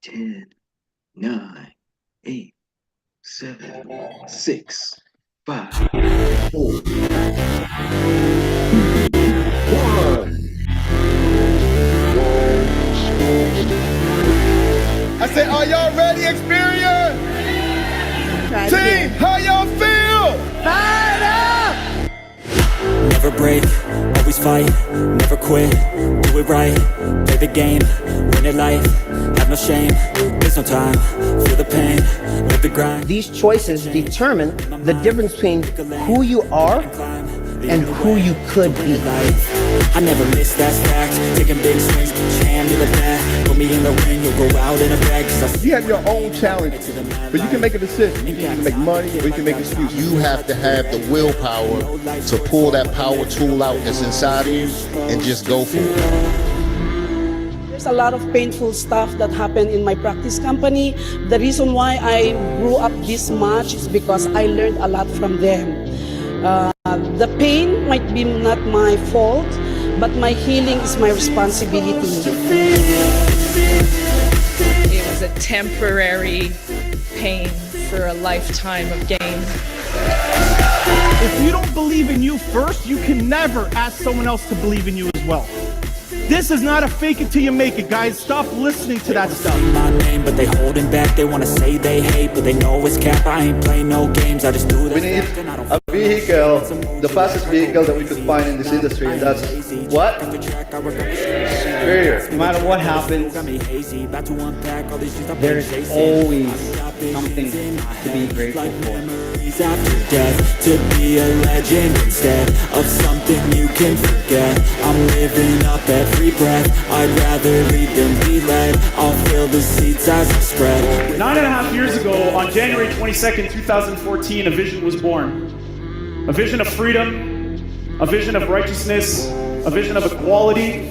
10, 9, 8, 7, 6, 5, 4, 1. I said, are y'all ready, Xperts? Team, how y'all feel? Fired up! Never break, always fight, never quit, do it right, play the game, win it life, have no shame, there's no time, feel the pain, live the grind. These choices determine the difference between who you are and who you could be. I never miss that stack, taking big swings, hand to the bat, put me in the ring, you'll go out in a bag. You have your own challenges, but you can make a decision. You can make money or you can make excuses. You have to have the willpower to pull that power tool out that's inside of you and just go for it. There's a lot of painful stuff that happened in my practice company. The reason why I grew up this much is because I learned a lot from them. The pain might be not my fault, but my healing is my responsibility. It was a temporary pain for a lifetime of gain. If you don't believe in you first, you can never ask someone else to believe in you as well. This is not a fake it till you make it, guys. Stop listening to that stuff. My name, but they holding back. They wanna say they hate, but they know it's cap. I ain't playing no games. I just do this. We need a vehicle, the fastest vehicle that we could find in this industry, and that's what? Superior. No matter what happens, there's always something to be grateful for. After death, to be a legend instead of something you can forget. I'm living up every breath. I'd rather lead than be led. I'll fill the seats as I spread. 9.5 years ago, on January 22nd, 2014, a vision was born. A vision of freedom, a vision of righteousness, a vision of equality,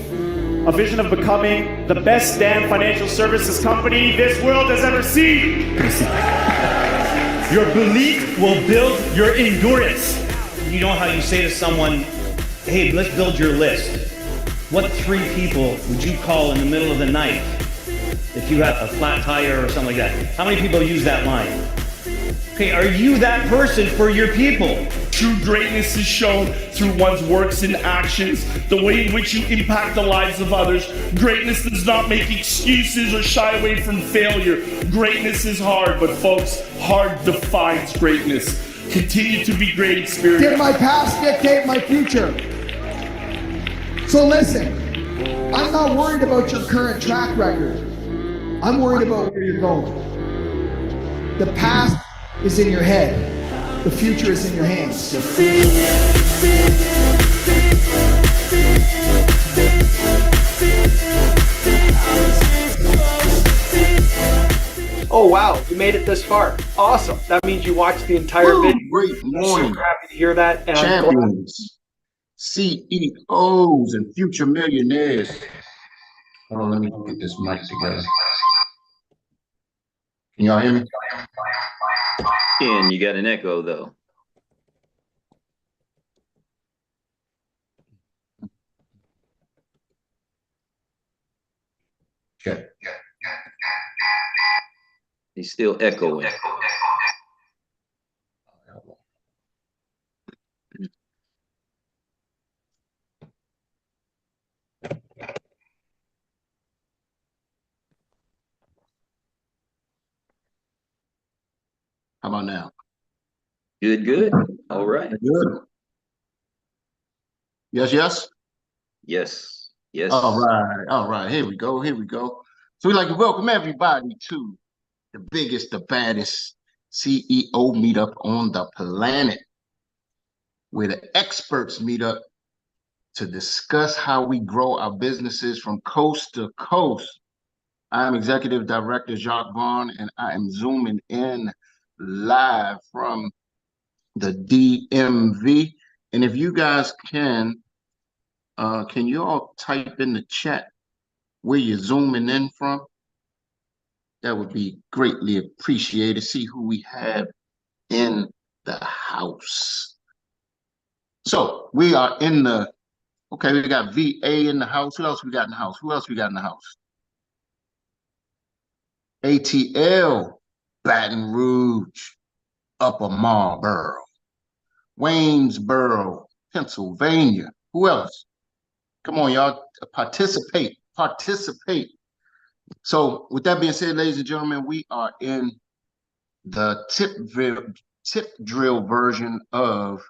a vision of becoming the best damn financial services company this world has ever seen. Your belief will build your endurance. You know how you say to someone, hey, let's build your list. What 3 people would you call in the middle of the night if you had a flat tire or something like that? How many people use that line? Okay, are you that person for your people? True greatness is shown through one's works and actions, the way in which you impact the lives of others. Greatness does not make excuses or shy away from failure. Greatness is hard, but folks, hard defines greatness. Continue to be great, Xperts. Did my past dictate my future? So listen, I'm not worried about your current track record. I'm worried about where you're going. The past is in your head. The future is in your hands. Oh wow, you made it this far. Awesome. That means you watched the entire video. Great morning. I'm so happy to hear that. And champions, CEOs, and future millionaires. Hold on, let me get this mic together. Can y'all hear me? And you got an echo though. Okay. He's still echoing. How about now? Good, good. All right. Good. Yes, yes? Yes, yes. All right. Here we go. So we'd like to welcome everybody to the biggest, the baddest CEO meetup on the planet. We're the Xperts meetup to discuss how we grow our businesses from coast to coast. I'm Executive Director Jacques Vaughn, and I am zooming in live from the DMV. And if you guys can you all type in the chat where you're zooming in from? That would be greatly appreciated. See who we have in the house. So we are in the, okay, we got VA in the house. Who else we got in the house? ATL, Baton Rouge, Upper Marlboro, Waynesboro, Pennsylvania. Who else? Come on, y'all, participate, participate. So with that being said, ladies and gentlemen, we are in the tip drill version of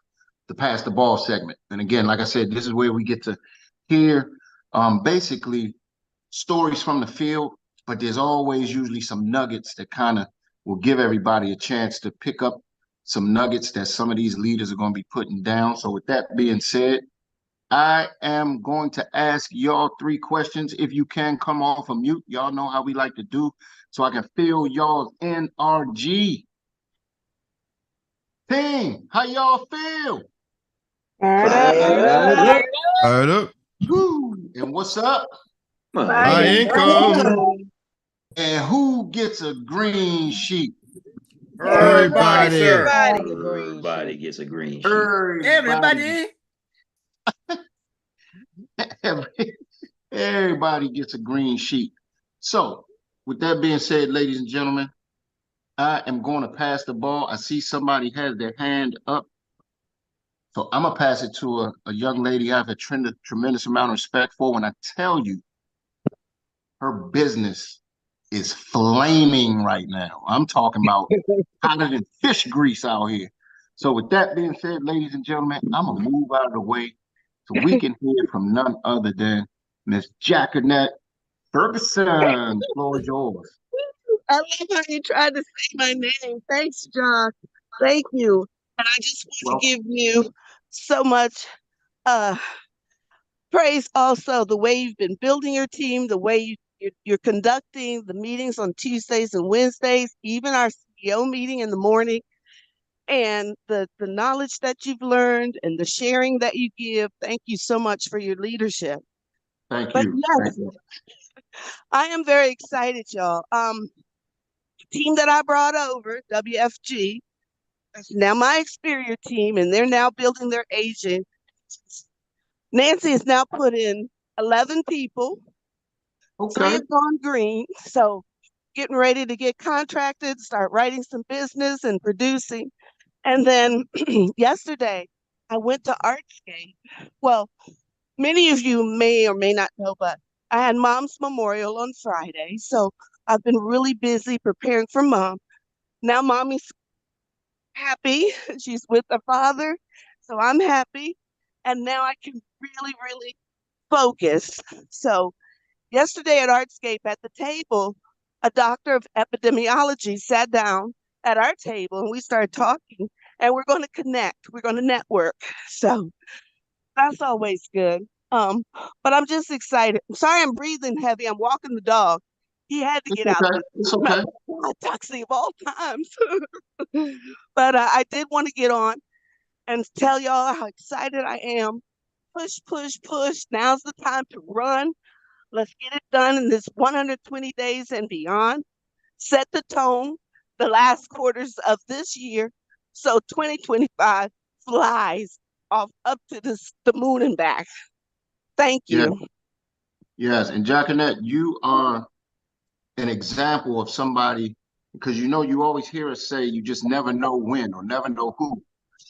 the Pass the Ball segment. And again, like I said, this is where we get to hear basically stories from the field, but there's always usually some nuggets that kind of will give everybody a chance to pick up some nuggets that some of these leaders are going to be putting down. So with that being said, I am going to ask y'all 3 questions. If you can come off of mute, y'all know how we like to do, so I can feel y'all's NRG. Team, how y'all feel? Fired up. Woo. And what's up? High income. And who gets a green sheet? Everybody. Everybody gets a green sheet. Everybody. Everybody gets a green sheet. So, with that being said, ladies and gentlemen, I am going to pass the ball. I see somebody has their hand up. So I'm going to pass it to a young lady I have a tremendous amount of respect for. When I tell you her business is flaming right now. I'm talking about hotter than fish grease out here. So with that being said, ladies and gentlemen, I'm going to move out of the way so we can hear from none other than Miss Jacqueline Ferguson. The floor is yours. I love how you tried to say my name. Thanks, John. Thank you. And I just want to give you so much praise also, the way you've been building your team, the way you're conducting the meetings on Tuesdays and Wednesdays, even our CEO meeting in the morning, and the knowledge that you've learned and the sharing that you give. Thank you so much for your leadership. Thank you. But yes, Thank you. I am very excited, y'all. Team that I brought over, WFG, is now my Xperts team, and they're now building their agent. Nancy has now put in 11 people. Okay. 3 have gone green. So getting ready to get contracted, start writing some business and producing. And then yesterday, I went to Artscape. Well, many of you may or may not know, but I had Mom's Memorial on Friday. So I've been really busy preparing for Mom. Now Mommy's happy. She's with her father. So I'm happy. And now I can really, really focus. So yesterday at Artscape at the table, a doctor of epidemiology sat down at our table and we started talking, and we're going to connect. We're going to network. So that's always good. But I'm just excited. I'm sorry I'm breathing heavy. I'm walking the dog. He had to get out of It's okay. toxic of all times. But I did want to get on and tell y'all how excited I am. Push, push, push. Now's the time to run. Let's get it done in this 120 days and beyond. Set the tone the last quarters of this year, so 2025 flies off up to the moon and back. Thank you. Yes. And Jacqueline, you are an example of somebody, because you know you always hear us say you just never know when or never know who.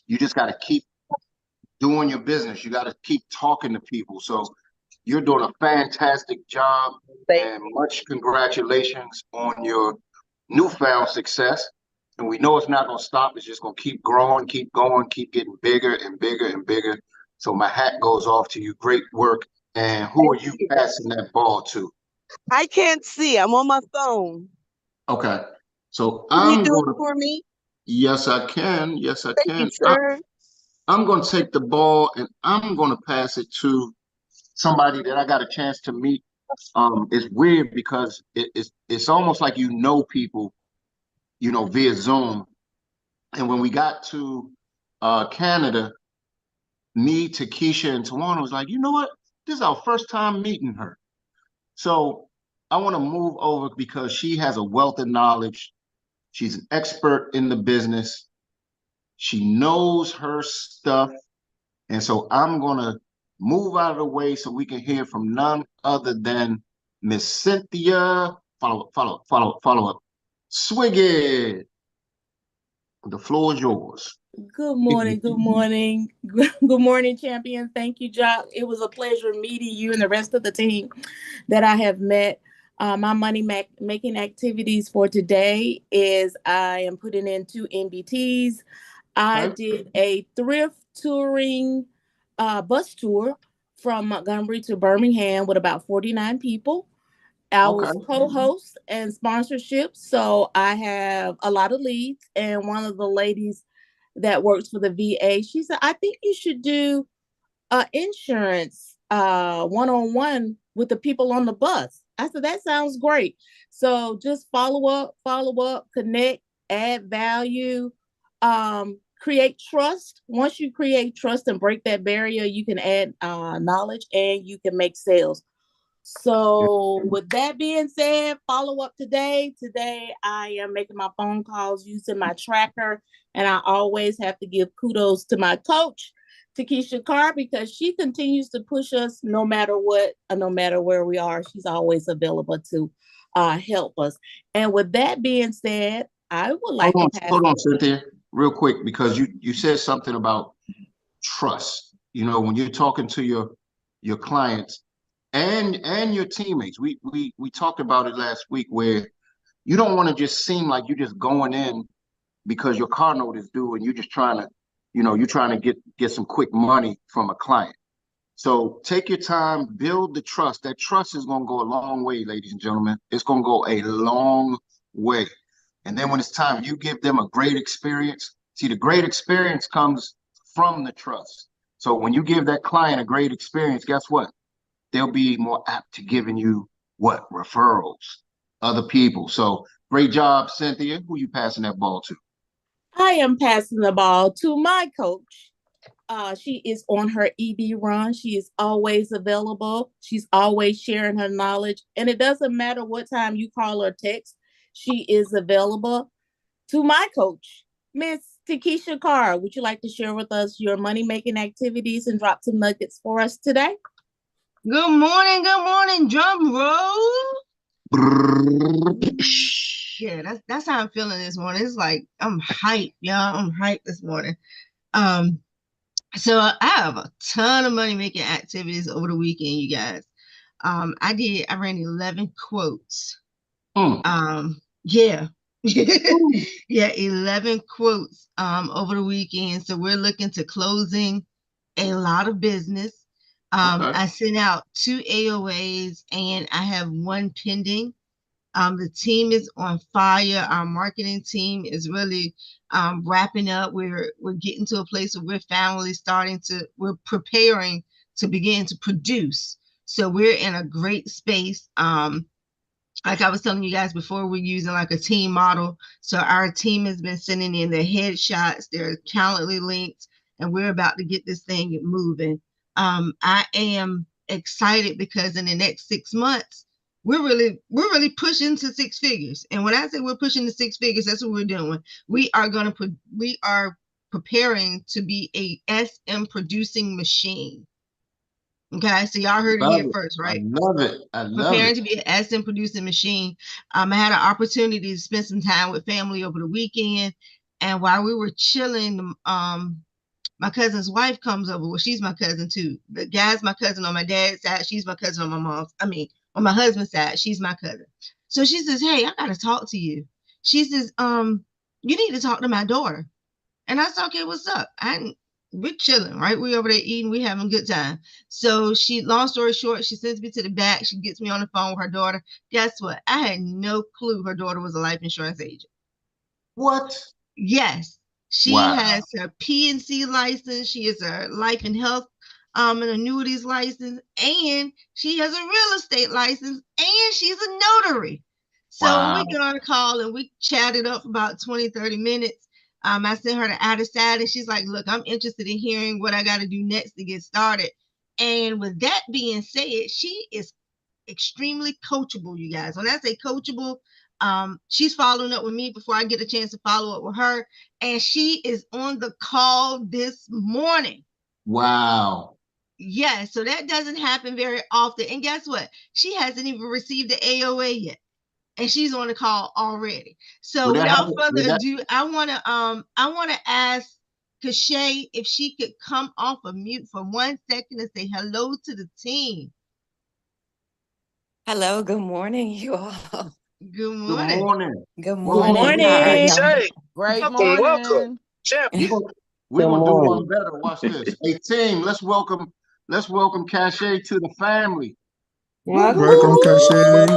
You just got to keep doing your business. You got to keep talking to people. So you're doing a fantastic job, and much congratulations on your newfound success. And we know it's not going to stop. It's just going to keep growing, keep going, keep getting bigger and bigger and bigger. So my hat goes off to you. Great work. And who are you passing that ball to? I can't see. I'm on my phone. Okay. So Can you do it for me? Yes, I can. Yes, I can. Thank you, sir. I'm going to take the ball and I'm going to pass it to somebody that I got a chance to meet. It's weird because it's almost like you know people, you know, via Zoom. And when we got to Canada, me, Takesha, and Tawana was like, you know what? This is our first time meeting her. So I want to move over because she has a wealth of knowledge. She's an expert in the business. She knows her stuff. And so I'm going to move out of the way so we can hear from none other than Miss Cynthia Follow up. Swig it. The floor is yours. Good morning. Good morning. Good morning, champion. Thank you, Jock. It was a pleasure meeting you and the rest of the team that I have met. My money making activities for today is I am putting in 2 NBTs. I did a thrift touring bus tour from Montgomery to Birmingham with about 49 people. I was co-host and sponsorship, so I have a lot of leads. And one of the ladies that works for the VA, she said, I think you should do insurance one-on-one with the people on the bus. I said, that sounds great. So just follow up, connect, add value, create trust. Once you create trust and break that barrier, you can add knowledge and you can make sales. So with that being said, follow up today. Today, I am making my phone calls using my tracker. And I always have to give kudos to my coach, Takesha Carr, because she continues to push us no matter what, no matter where we are. She's always available to help us. And with that being said, I would like to pass. Hold on, Cynthia, real quick, because you said something about trust. You know, when you're talking to your clients and your teammates, we talked about it last week, where you don't want to just seem like you're just going in because your car note is due and you're just trying to, you're trying to get some quick money from a client. So take your time, build the trust. That trust is going to go a long way, ladies and gentlemen. It's going to go a long way. And then when it's time, you give them a great experience. See, the great experience comes from the trust. So when you give that client a great experience, guess what? They'll be more apt to giving you what? Referrals, other people. So great job, Cynthia. Who you passing that ball to? I am passing the ball to my coach. She is on her ED run. She is always available. She's always sharing her knowledge. And it doesn't matter what time you call or text, she is available. To my coach, Miss Takesha Carr, would you like to share with us your money-making activities and drop some nuggets for us today? Good morning, drum roll. Yeah, that's how I'm feeling this morning. It's like I'm hyped, y'all. I'm hyped this morning. So I have a ton of money making activities over the weekend, you guys. I ran 11 quotes. Yeah. Yeah, 11 quotes over the weekend. So we're looking to closing a lot of business. I sent out 2 AOAs and I have 1 pending. The team is on fire. Our marketing team is really wrapping up. We're getting to a place where we're finally we're preparing to begin to produce. So we're in a great space. Like I was telling you guys before, we're using like a team model. So our team has been sending in their headshots, their Calendly links, and we're about to get this thing moving. I am excited because in the next 6 months, we're really pushing to 6 figures. And when I say we're pushing to 6 figures, that's what we're doing. We are preparing to be a SM producing machine. Okay, so y'all heard it here first, right? I love it. Preparing to be an SM producing machine. I had an opportunity to spend some time with family over the weekend, and while we were chilling, my cousin's wife comes over. Well, she's my cousin too. The guy's my cousin on my dad's side. She's my cousin on on my husband's side. She's my cousin. So she says, "Hey, I gotta talk to you." She says, "You need to talk to my daughter." And I said, "Okay, what's up?" We're chilling, right? We over there eating, we having a good time. So long story short, she sends me to the back. She gets me on the phone with her daughter. Guess what? I had no clue her daughter was a life insurance agent. What? Yes. She has her PNC license. She has her life and health and annuities license. And she has a real estate license. And she's a notary. So when we got on a call and we chatted up for about 20, 30 minutes, I sent her to out of side and she's like, look, I'm interested in hearing what I got to do next to get started. And with that being said, she is extremely coachable, you guys. When I say coachable, she's following up with me before I get a chance to follow up with her. And she is on the call this morning. Wow. Yeah, so that doesn't happen very often. And guess what? She hasn't even received the AOA yet. and she's on the call already. So without further ado, I wanna ask Kashay if she could come off of mute for 1 second and say hello to the team. Hello, good morning, you all. Good morning. Good morning. Good morning. How are y'all? Great morning. We're gonna do one better. Watch this. Hey team, let's welcome Kashay to the family. Welcome, Kashay.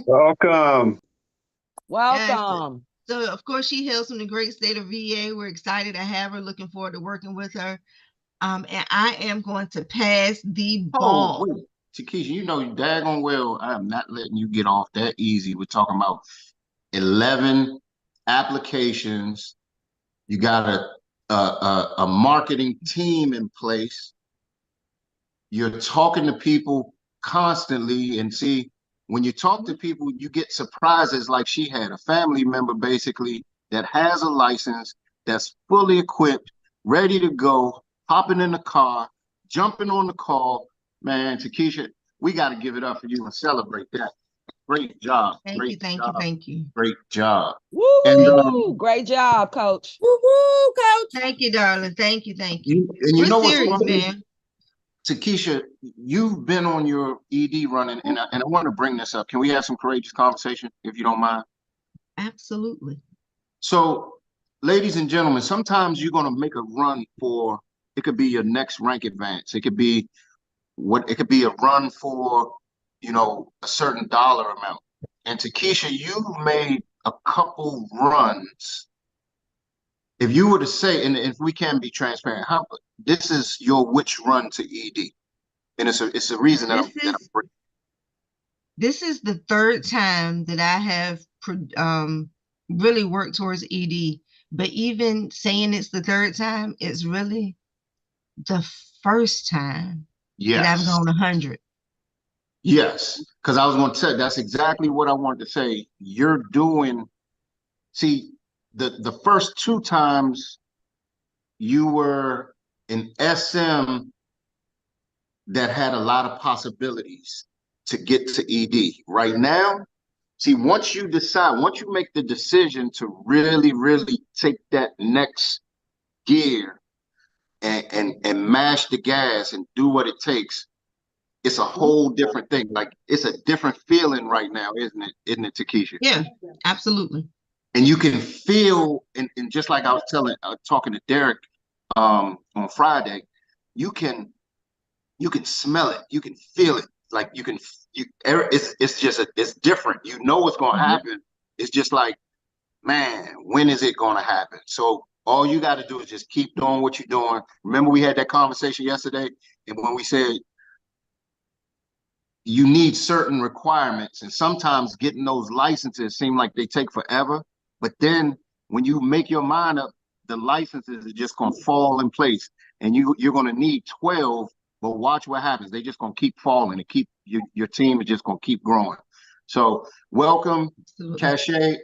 Welcome. Welcome. So of course she hails from the great state of VA. We're excited to have her, looking forward to working with her. And I am going to pass the ball. Wait. Takesha, you know you daggone well I am not letting you get off that easy. We're talking about 11 applications. You got a marketing team in place. You're talking to people constantly, and see, when you talk to people, you get surprises like she had. A family member basically that has a license, that's fully equipped, ready to go, hopping in the car, jumping on the call. Man, Takesha, we got to give it up for you and celebrate that. Great job. Thank you. Great job. Woo! Great job, Coach. Woo, Coach. Thank you, darling. Thank you. And you We're know what's serious, funny? man. Takesha, you've been on your ED running, and I want to bring this up. Can we have some courageous conversation, if you don't mind? Absolutely. So, ladies and gentlemen, sometimes you're going to make a run for, it could be your next rank advance. It could be a run for, a certain dollar amount. And Takesha, you've made a couple runs. If you were to say, and if we can be transparent, this is your which run to ED? And it's a reason that I'm bringing. This is the third time that I have really worked towards ED. But even saying it's the third time, it's really the first time that I've gone 100. Yes, because I was going to say, that's exactly what I wanted to say. You're doing, see, the first 2 times you were an SM that had a lot of possibilities to get to ED. Right now, see, once you make the decision to really, really take that next gear and mash the gas and do what it takes, it's a whole different thing. Like, it's a different feeling right now, isn't it, Takesha? Yeah, absolutely. And you can feel, and just like I was talking to Derek on Friday, you can smell it, you can feel it. Like it's different. You know what's going to happen. It's just like, man, when is it going to happen? So all you got to do is just keep doing what you're doing. Remember, we had that conversation yesterday, and when we said you need certain requirements, and sometimes getting those licenses seem like they take forever. But then when you make your mind up, the licenses are just going to fall in place, and you're going to need 12. But watch what happens. They just going to keep falling, and your team is just going to keep growing. So welcome, Kashay.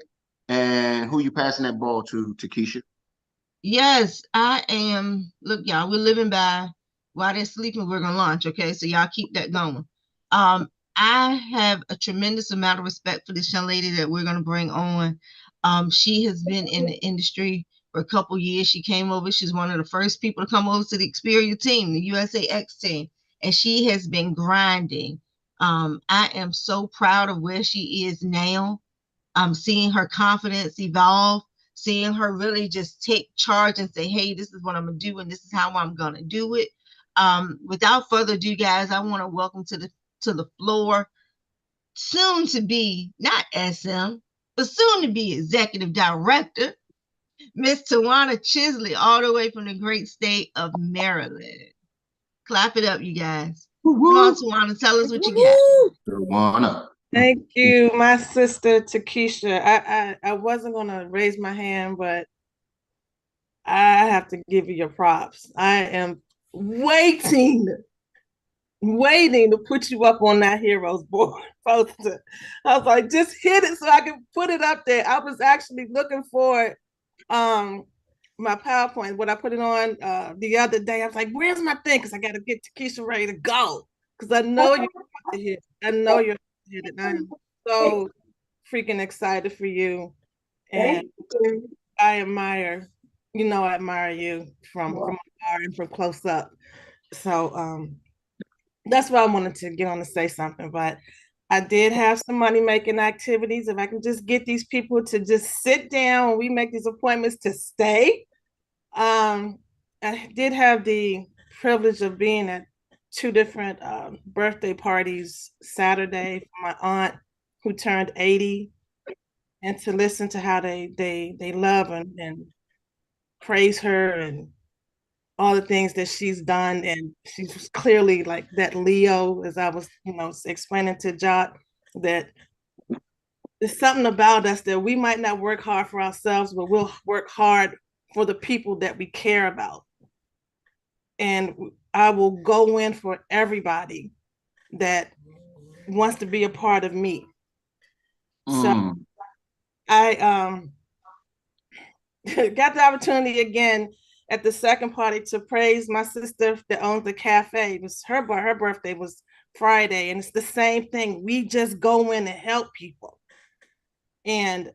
And who you passing that ball to, Takesha? Yes, I am. Look, y'all, we're living by while they're sleeping, we're going to launch. Okay, so y'all keep that going. I have a tremendous amount of respect for this young lady that we're going to bring on. She has been in the industry for a couple years. She came over. She's one of the first people to come over to the Xperts team, the USA X team, and she has been grinding. I am so proud of where she is now. Seeing her confidence evolve, seeing her really just take charge and say, hey, this is what I'm going to do, and this is how I'm going to do it. Without further ado, guys, I want to welcome to the floor, soon to be, not SM, but soon to be executive director, Miss Tawana Chisley, all the way from the great state of Maryland. Clap it up, you guys. Come on, Tawana, tell us what you got. Tawana. Thank you, my sister Takesha. I wasn't gonna raise my hand, but I have to give you your props. I am waiting to put you up on that Heroes board poster. I was like, just hit it so I can put it up there. I was actually looking for my PowerPoint, what I put it on the other day. I was like, where's my thing? Because I got to get Takesha ready to go. Because I know you're about to hit. I know you're appreciate it. I'm so freaking excited for you. And I admire, I admire you from afar and from close up. So that's why I wanted to get on to say something. But I did have some money making activities. If I can just get these people to just sit down and we make these appointments to stay. I did have the privilege of being at two different birthday parties Saturday for my aunt who turned 80, and to listen to how they love and praise her and all the things that she's done. And she's clearly like that Leo, as I was, explaining to Jock, that there's something about us that we might not work hard for ourselves, but we'll work hard for the people that we care about. And I will go in for everybody that wants to be a part of me. So I got the opportunity again at the second party to praise my sister that owns the cafe. It was her birthday was Friday, and it's the same thing. We just go in and help people. And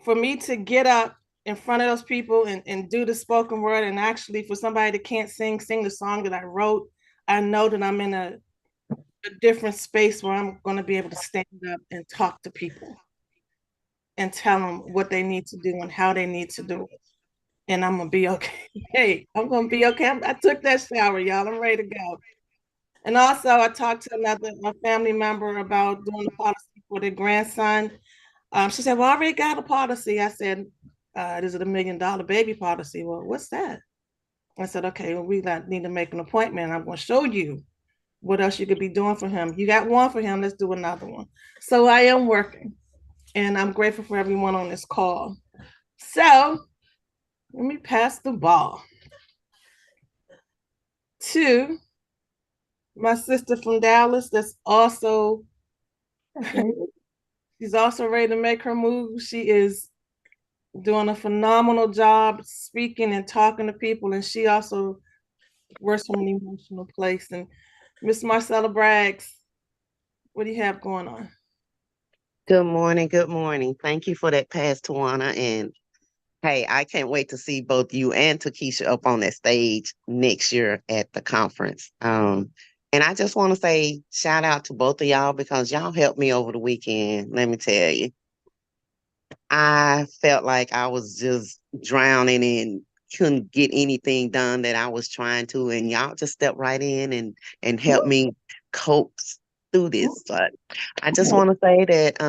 for me to get up in front of those people and do the spoken word, and actually for somebody that can't sing the song that I wrote, I know that I'm in a different space where I'm going to be able to stand up and talk to people and tell them what they need to do and how they need to do it. And I'm going to be okay. Hey, I'm going to be okay. I took that shower, y'all. I'm ready to go. And also, I talked to a family member about doing a policy for their grandson. She said, well, I already got a policy. I said, is it $1 million baby policy? Well, what's that? I said, okay, well, we need to make an appointment. I'm going to show you what else you could be doing for him. You got one for him, let's do another one. So I am working, and I'm grateful for everyone on this call. So let me pass the ball to my sister from Dallas that's also, she's also ready to make her move. She is doing a phenomenal job speaking and talking to people, and she also works from an emotional place. And Miss Marcella Braggs, what do you have going on? Good morning. Good morning. Thank you for that pass, Tawana. And hey, I can't wait to see both you and Takesha up on that stage next year at the conference. And I just want to say shout out to both of y'all because y'all helped me over the weekend. Let me tell you, I felt like I was just drowning and couldn't get anything done that I was trying to, and y'all just stepped right in and helped me coax through this. But I just want to say that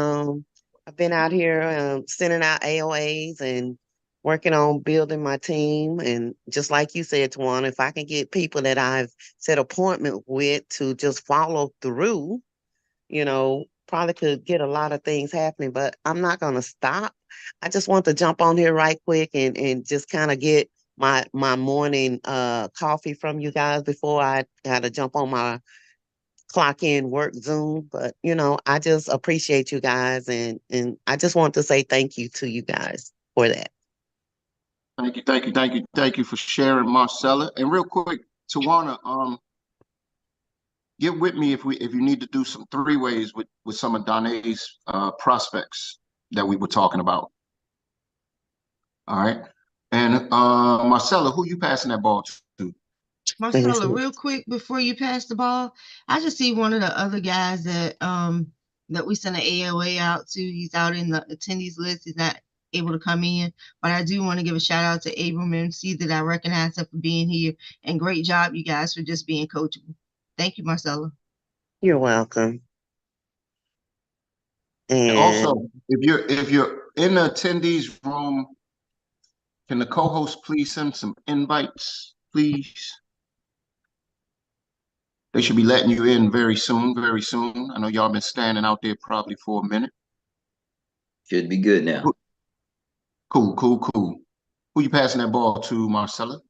I've been out here sending out AOAs and working on building my team. And just like you said, Tawana, if I can get people that I've set appointment with to just follow through, probably could get a lot of things happening, but I'm not going to stop. I just want to jump on here right quick and just kind of get my morning coffee from you guys before I got to jump on my clock in work Zoom. But, I just appreciate you guys. And I just want to say thank you to you guys for that. Thank you for sharing, Marcella. And real quick, Tawana, get with me if you need to do some 3-ways with some of Donnae's prospects that we were talking about. All right. And Marcella, who you passing that ball to? Marcella, real quick before you pass the ball, I just see one of the other guys that we sent an AOA out to. He's out in the attendees list. He's not able to come in, but I do want to give a shout out to Abram MC that I recognize him for being here, and great job, you guys, for just being coachable. Thank you, Marcella. You're welcome. And also, if you're in the attendees room, can the co-host please send some invites, please? They should be letting you in very soon, very soon. I know y'all been standing out there probably for a minute. Should be good now. Cool. Who you passing that ball to, Marcella?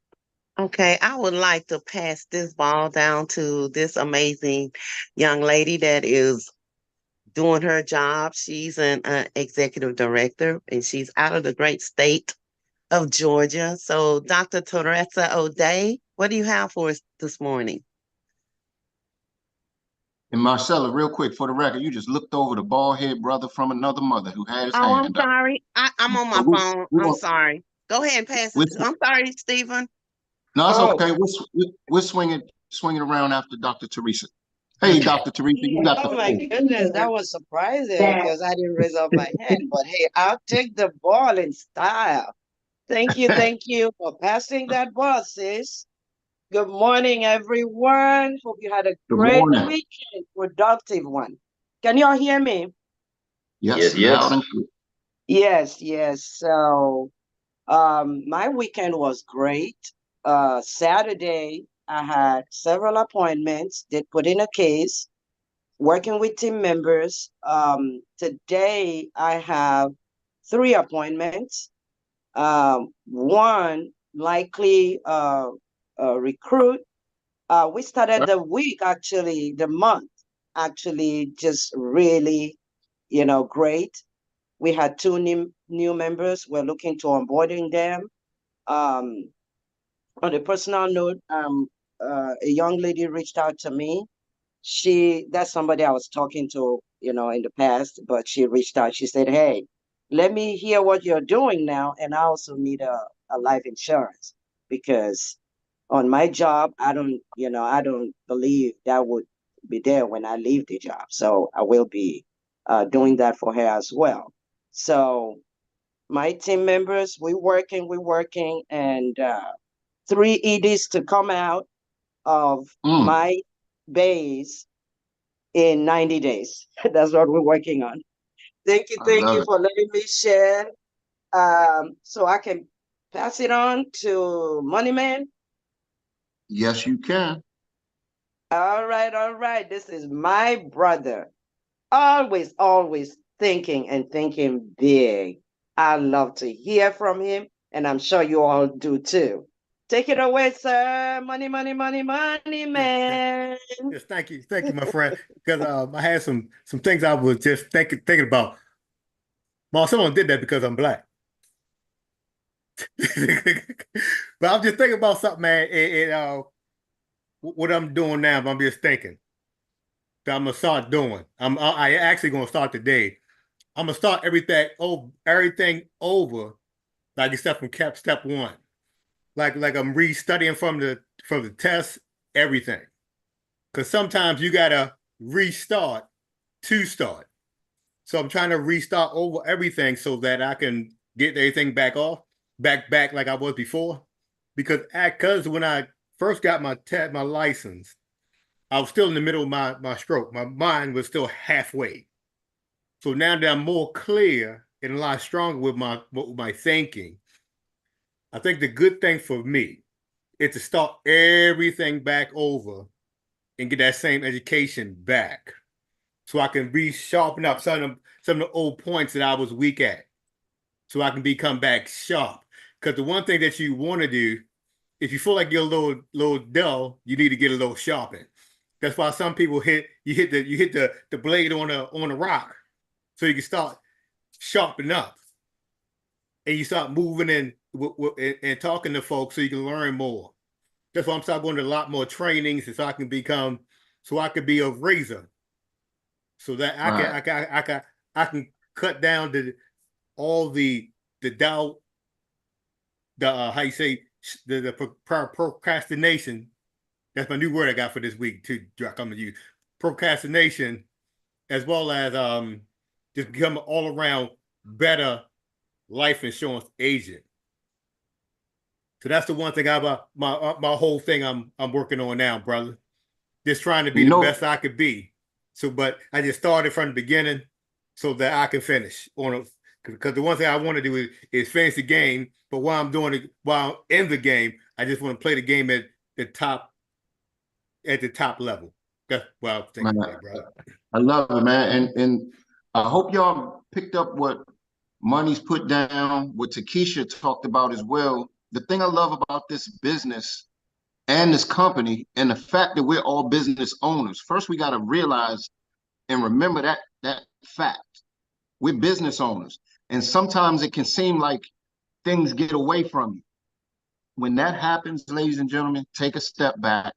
Okay, I would like to pass this ball down to this amazing young lady that is doing her job. She's an executive director, and she's out of the great state of Georgia. So, Dr. Teresa O'Day, what do you have for us this morning? And Marcella, real quick, for the record, you just looked over the bald head brother from another mother who had his Oh, I'm hand up. sorry. I'm on my So phone. I'm sorry. Go ahead and pass it. I'm sorry, Stephen. no, it's Oh. okay. We're swinging around after Dr. Teresa. Hey, Dr. Teresa, you got the Oh my floor. goodness, that was surprising because I didn't raise up my hand. But hey, I'll take the ball in style. Thank you for passing that ball, sis. Good morning, everyone. Hope you had a Good great morning. weekend, productive one. Can y'all hear me? Yes, loud and clear. Yes. So, my weekend was great. Saturday, I had several appointments, did put in a case, working with team members. Today, I have 3 appointments. One likely recruit. We started the week, actually, the month, actually, just really, great. We had 2 new members. We're looking to onboarding them. On a personal note, a young lady reached out to me. That's somebody I was talking to, in the past, but she reached out. She said, "Hey, let me hear what you're doing now. And I also need a life insurance because on my job, I don't believe that would be there when I leave the job. So I will be doing that for her as well." So my team members, we're working, and 3 EDs to come out of my base in 90 days. That's what we're working on. Thank you for letting me share. So I can pass it on to Moneyman. Yes, you can. All right. This is my brother. Always thinking big. I love to hear from him, and I'm sure you all do too. Take it away, sir. Money, man. Yes, thank you, my friend. Because I had some things I was just thinking about. Well, someone did that because I'm black. But I'm just thinking about something, man. What I'm doing now, I'm just thinking that I'm gonna start doing. I actually gonna start today. I'm gonna start everything over, like except from step 1. Like I'm restudying from the test, everything. Because sometimes you gotta restart to start. So I'm trying to restart over everything so that I can get everything back like I was before. Because when I first got my license, I was still in the middle of my stroke. My mind was still halfway. So now that I'm more clear and a lot stronger with my thinking, I think the good thing for me is to start everything back over and get that same education back, so I can sharpen up some of the old points that I was weak at, so I can become back sharp. Because the one thing that you want to do, if you feel like you're a little dull, you need to get a little sharpened. That's why some people hit the blade on a rock, so you can start sharpening up, and you start moving and talking to folks, so you can learn more. That's why I'm starting going to a lot more trainings, so I can be a razor, so that I can cut down all the doubt, how you say, the procrastination. That's my new word I got for this week too. I'm gonna use procrastination, as well as just become an all around better life insurance agent. So that's the one thing about my whole thing I'm working on now, brother. Just trying to be the best I could be. So, but I just started from the beginning so that I can finish on because the one thing I want to do is finish the game. But while I'm in the game, I just want to play the game at the top level. That's what I was thinking, brother. I love it, man. And I hope y'all picked up what Money's put down, what Takesha talked about as well. The thing I love about this business and this company, and the fact that we're all business owners. First, we got to realize and remember that fact. We're business owners. And sometimes it can seem like things get away from you. When that happens, ladies and gentlemen, take a step back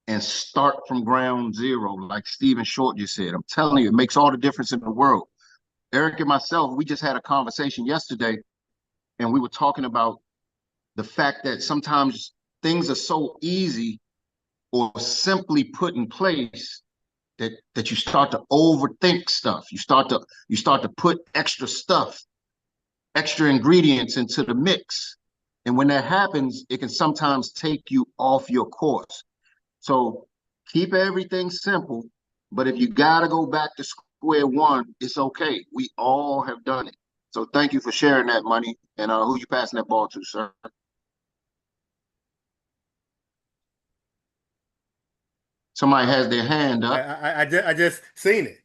and start from ground zero, like Stephen Short just said. I'm telling you, it makes all the difference in the world. Eric and myself, we just had a conversation yesterday, and we were talking about the fact that sometimes things are so easy or simply put in place that you start to overthink stuff. You start to put extra stuff, extra ingredients into the mix. And when that happens, it can sometimes take you off your course. So keep everything simple, but if you gotta go back to square one, it's okay. We all have done it. So thank you for sharing that, Money. And who you passing that ball to, sir? Somebody has their hand up. I just seen it.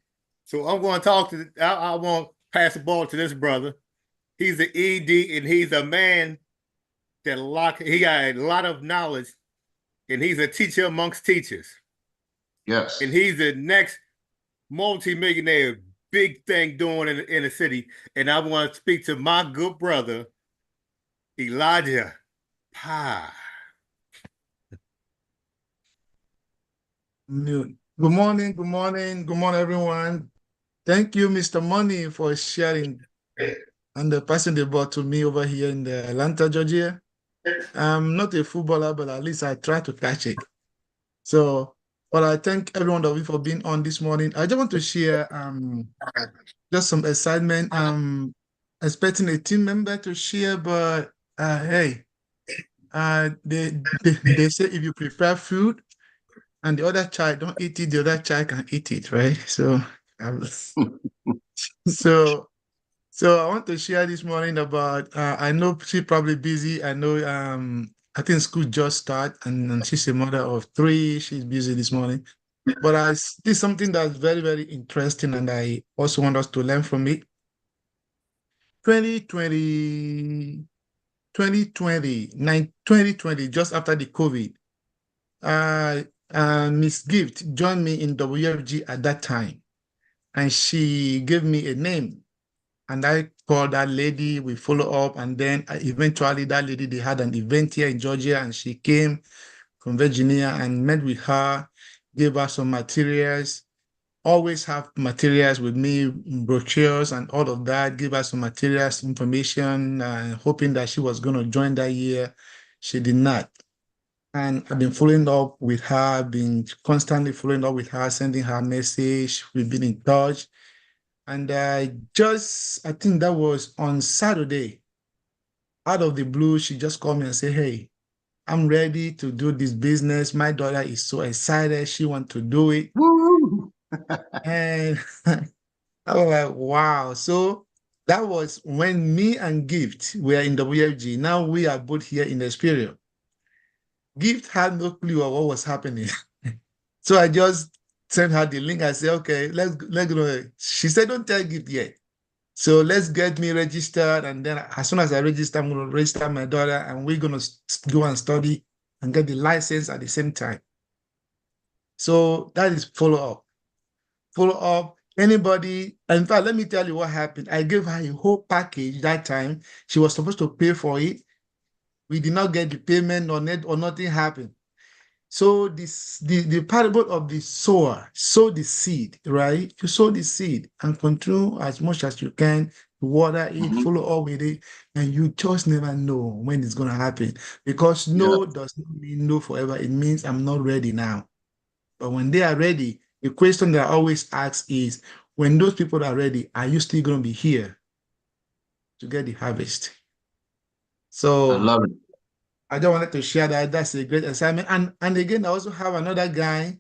So I'm going to talk to, I want to pass the ball to this brother. He's the ED and he's a man that he got a lot of knowledge and he's a teacher amongst teachers. Yes. And he's the next multi-millionaire, big thing doing in the city. And I want to speak to my good brother, Elijah Pie. Good morning, good morning, good morning, everyone. Thank you, Mr. Money, for sharing and passing the ball to me over here in the Atlanta, Georgia. I'm not a footballer, but at least I try to catch it. So, but I thank everyone of you for being on this morning. I just want to share just some excitement. Expecting a team member to share, but hey, they say if you prepare food and the other child don't eat it, the other child can eat it, right? So, so I want to share this morning about. I know she's probably busy. I know. I think school just start, and she's a mother of 3. She's busy this morning, but this is something that's very, very interesting, and I also want us to learn from it. 2020, 2020, just after the COVID. Miss Gift joined me in WFG at that time, and she gave me a name, and I called that lady. We follow up, and then eventually that lady, they had an event here in Georgia, and she came from Virginia and met with her, gave her some materials. Always have materials with me, brochures and all of that. Give her some materials, information, hoping that she was going to join that year. She did not. And I've been following up with her, been constantly following up with her, sending her message. We've been in touch. And I think that was on Saturday. Out of the blue, she just called me and said, hey, I'm ready to do this business. My daughter is so excited. She wants to do it. Woo! And I was like, wow. So that was when me and Gift were in WFG. Now we are both here in the Xperts. Gift had no clue of what was happening. So I just sent her the link. I said, okay, let's go. She said, don't tell Gift yet. So let's get me registered. And then as soon as I register, I'm going to register my daughter and we're going to go and study and get the license at the same time. So that is follow up. Follow up. Anybody, in fact, let me tell you what happened. I gave her a whole package that time. She was supposed to pay for it. We did not get the payment or nothing happened. So the parable of the sower, sow the seed, right? You sow the seed and continue as much as you can to water it, follow up with it, and you just never know when it's going to happen. Because no does not mean no forever. It means I'm not ready now. But when they are ready, the question that I always ask is, when those people are ready, are you still going to be here to get the harvest? So I love it. I just wanted to share that. That's a great assignment. And again, I also have another guy